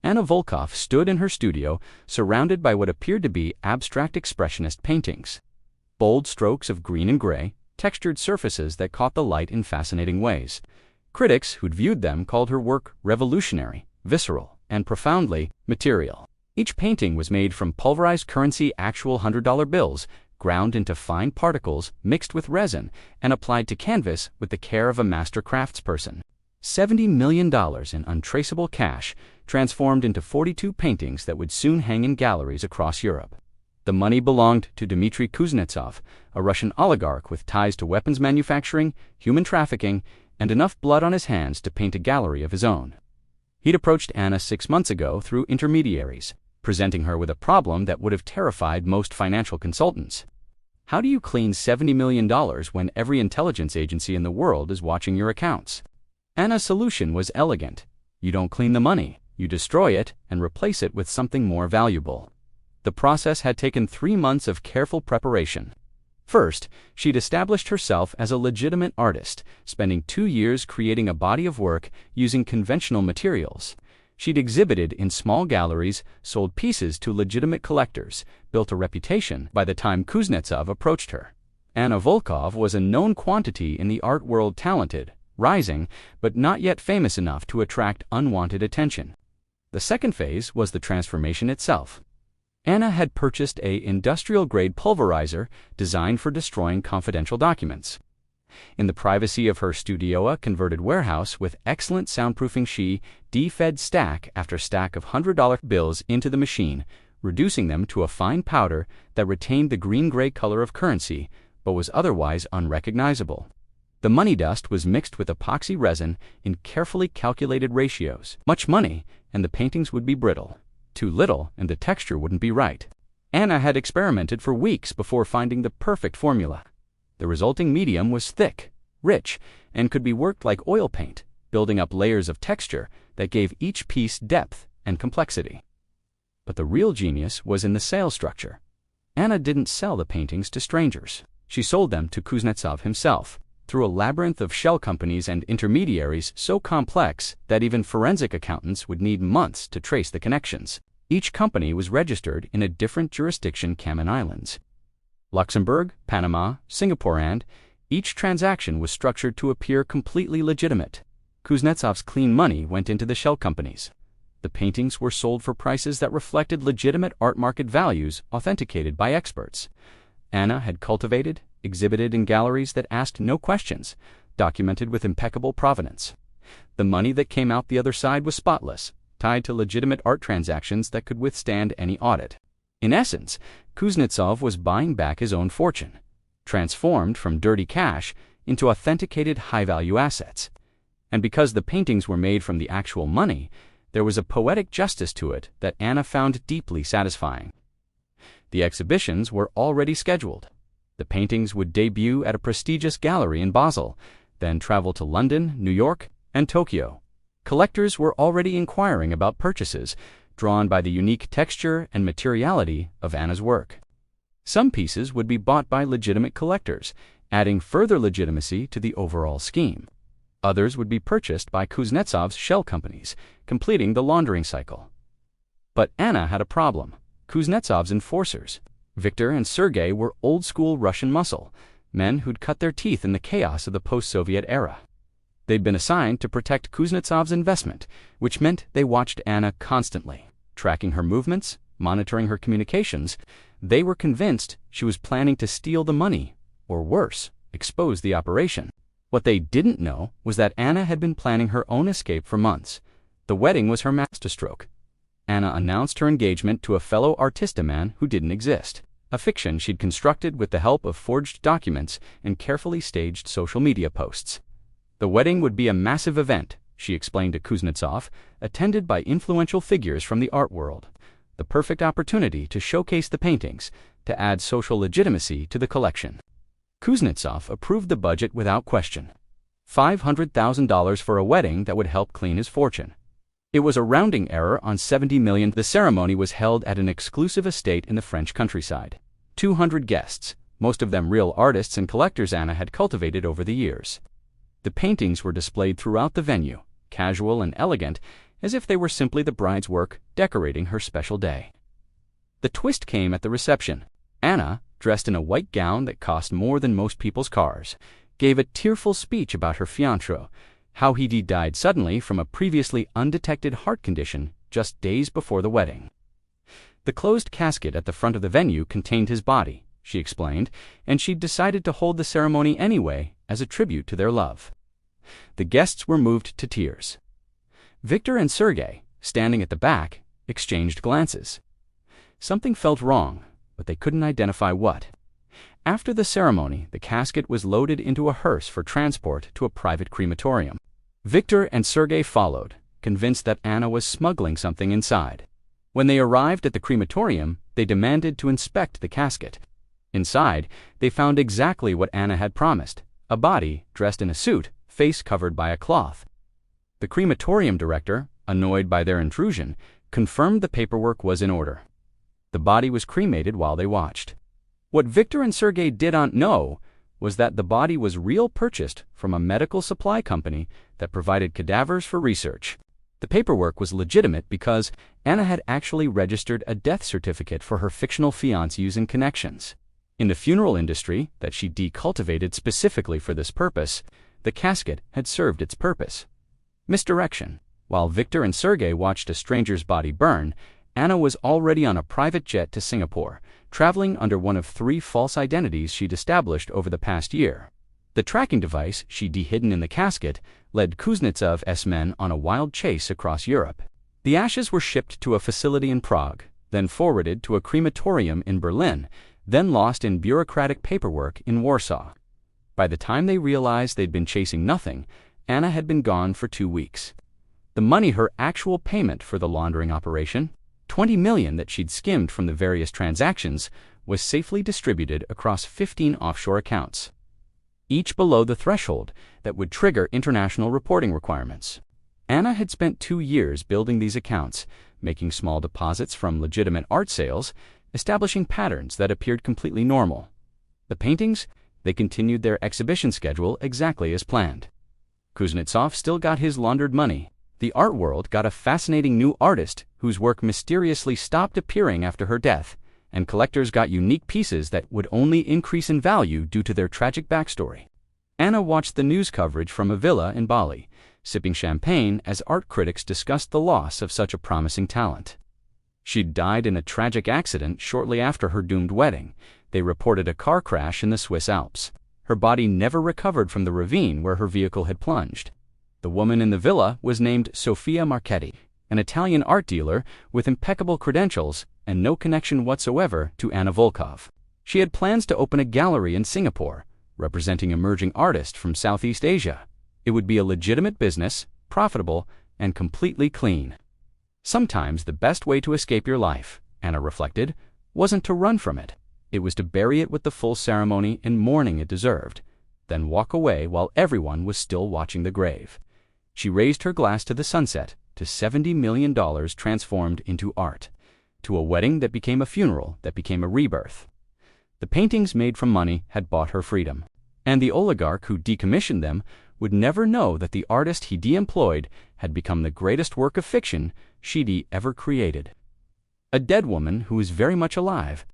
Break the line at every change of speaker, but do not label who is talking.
Anna Volkov stood in her studio, surrounded by what appeared to be abstract expressionist paintings. Bold strokes of green and gray, textured surfaces that caught the light in fascinating ways. Critics who'd viewed them called her work revolutionary, visceral, and profoundly material. Each painting was made from pulverized currency actual $100 bills, ground into fine particles, mixed with resin, and applied to canvas with the care of a master craftsperson. $70 million in untraceable cash transformed into 42 paintings that would soon hang in galleries across Europe. The money belonged to Dmitry Kuznetsov, a Russian oligarch with ties to weapons manufacturing, human trafficking, and enough blood on his hands to paint a gallery of his own. He'd approached Anna 6 months ago through intermediaries, presenting her with a problem that would have terrified most financial consultants. How do you clean $70 million when every intelligence agency in the world is watching your accounts? Anna's solution was elegant. You don't clean the money, you destroy it and replace it with something more valuable. The process had taken 3 months of careful preparation. First, she'd established herself as a legitimate artist, spending 2 years creating a body of work using conventional materials. She'd exhibited in small galleries, sold pieces to legitimate collectors, built a reputation by the time Kuznetsov approached her. Anna Volkov was a known quantity in the art world, talented, rising, but not yet famous enough to attract unwanted attention. The second phase was the transformation itself. Anna had purchased an industrial-grade pulverizer designed for destroying confidential documents. In the privacy of her studio, a converted warehouse with excellent soundproofing, she de-fed stack after stack of $100 bills into the machine, reducing them to a fine powder that retained the green-gray color of currency, but was otherwise unrecognizable. The money dust was mixed with epoxy resin in carefully calculated ratios. Much money, and the paintings would be brittle. Too little, and the texture wouldn't be right. Anna had experimented for weeks before finding the perfect formula. The resulting medium was thick, rich, and could be worked like oil paint, building up layers of texture that gave each piece depth and complexity. But the real genius was in the sales structure. Anna didn't sell the paintings to strangers. She sold them to Kuznetsov himself, through a labyrinth of shell companies and intermediaries so complex that even forensic accountants would need months to trace the connections. Each company was registered in a different jurisdiction, Cayman Islands, Luxembourg, Panama, Singapore, and each transaction was structured to appear completely legitimate. Kuznetsov's clean money went into the shell companies. The paintings were sold for prices that reflected legitimate art market values authenticated by experts. Anna had cultivated, exhibited in galleries that asked no questions, documented with impeccable provenance. The money that came out the other side was spotless, tied to legitimate art transactions that could withstand any audit. In essence, Kuznetsov was buying back his own fortune, transformed from dirty cash into authenticated high-value assets. And because the paintings were made from the actual money, there was a poetic justice to it that Anna found deeply satisfying. The exhibitions were already scheduled. The paintings would debut at a prestigious gallery in Basel, then travel to London, New York, and Tokyo. Collectors were already inquiring about purchases, drawn by the unique texture and materiality of Anna's work. Some pieces would be bought by legitimate collectors, adding further legitimacy to the overall scheme. Others would be purchased by Kuznetsov's shell companies, completing the laundering cycle. But Anna had a problem. Kuznetsov's enforcers, Viktor and Sergei, were old-school Russian muscle, men who'd cut their teeth in the chaos of the post-Soviet era. They'd been assigned to protect Kuznetsov's investment, which meant they watched Anna constantly, tracking her movements, monitoring her communications. They were convinced she was planning to steal the money, or worse, expose the operation. What they didn't know was that Anna had been planning her own escape for months. The wedding was her masterstroke. Anna announced her engagement to a fellow artista man who didn't exist, a fiction she'd constructed with the help of forged documents and carefully staged social media posts. The wedding would be a massive event, she explained to Kuznetsov, attended by influential figures from the art world. The perfect opportunity to showcase the paintings, to add social legitimacy to the collection. Kuznetsov approved the budget without question. $500,000 for a wedding that would help clean his fortune. It was a rounding error on $70 million. The ceremony was held at an exclusive estate in the French countryside. 200 guests, most of them real artists and collectors Anna had cultivated over the years. The paintings were displayed throughout the venue, casual and elegant, as if they were simply the bride's work decorating her special day. The twist came at the reception. Anna, dressed in a white gown that cost more than most people's cars, gave a tearful speech about her fiancé, how he died suddenly from a previously undetected heart condition just days before the wedding. The closed casket at the front of the venue contained his body, she explained, and she'd decided to hold the ceremony anyway as a tribute to their love. The guests were moved to tears. Victor and Sergei, standing at the back, exchanged glances. Something felt wrong, but they couldn't identify what. After the ceremony, the casket was loaded into a hearse for transport to a private crematorium. Victor and Sergei followed, convinced that Anna was smuggling something inside. When they arrived at the crematorium, they demanded to inspect the casket. Inside, they found exactly what Anna had promised: a body dressed in a suit, face covered by a cloth. The crematorium director, annoyed by their intrusion, confirmed the paperwork was in order. The body was cremated while they watched. What Victor and Sergei didn't know was that the body was purchased from a medical supply company that provided cadavers for research. The paperwork was legitimate because Anna had actually registered a death certificate for her fictional fiancé using connections. In the funeral industry that she decultivated specifically for this purpose, the casket had served its purpose. Misdirection. While Victor and Sergei watched a stranger's body burn, Anna was already on a private jet to Singapore, traveling under one of 3 false identities she'd established over the past year. The tracking device she'd hidden in the casket led Kuznetsov's men on a wild chase across Europe. The ashes were shipped to a facility in Prague, then forwarded to a crematorium in Berlin, then lost in bureaucratic paperwork in Warsaw. By the time they realized they'd been chasing nothing, Anna had been gone for 2 weeks. The money, her actual payment for the laundering operation, $20 million that she'd skimmed from the various transactions, was safely distributed across 15 offshore accounts, each below the threshold that would trigger international reporting requirements. Anna had spent 2 years building these accounts, making small deposits from legitimate art sales, establishing patterns that appeared completely normal. The paintings, they continued their exhibition schedule exactly as planned. Kuznetsov still got his laundered money. The art world got a fascinating new artist whose work mysteriously stopped appearing after her death, and collectors got unique pieces that would only increase in value due to their tragic backstory. Anna watched the news coverage from a villa in Bali, sipping champagne as art critics discussed the loss of such a promising talent. She'd died in a tragic accident shortly after her doomed wedding. They reported a car crash in the Swiss Alps. Her body never recovered from the ravine where her vehicle had plunged. The woman in the villa was named Sofia Marchetti, an Italian art dealer with impeccable credentials and no connection whatsoever to Anna Volkov. She had plans to open a gallery in Singapore, representing emerging artists from Southeast Asia. It would be a legitimate business, profitable, and completely clean. Sometimes the best way to escape your life, Anna reflected, wasn't to run from it. It was to bury it with the full ceremony and mourning it deserved, then walk away while everyone was still watching the grave. She raised her glass to the sunset, to $70 million transformed into art, to a wedding that became a funeral that became a rebirth. The paintings made from money had bought her freedom, and the oligarch who decommissioned them would never know that the artist he de-employed had become the greatest work of fiction she'd ever created. A dead woman who was very much alive,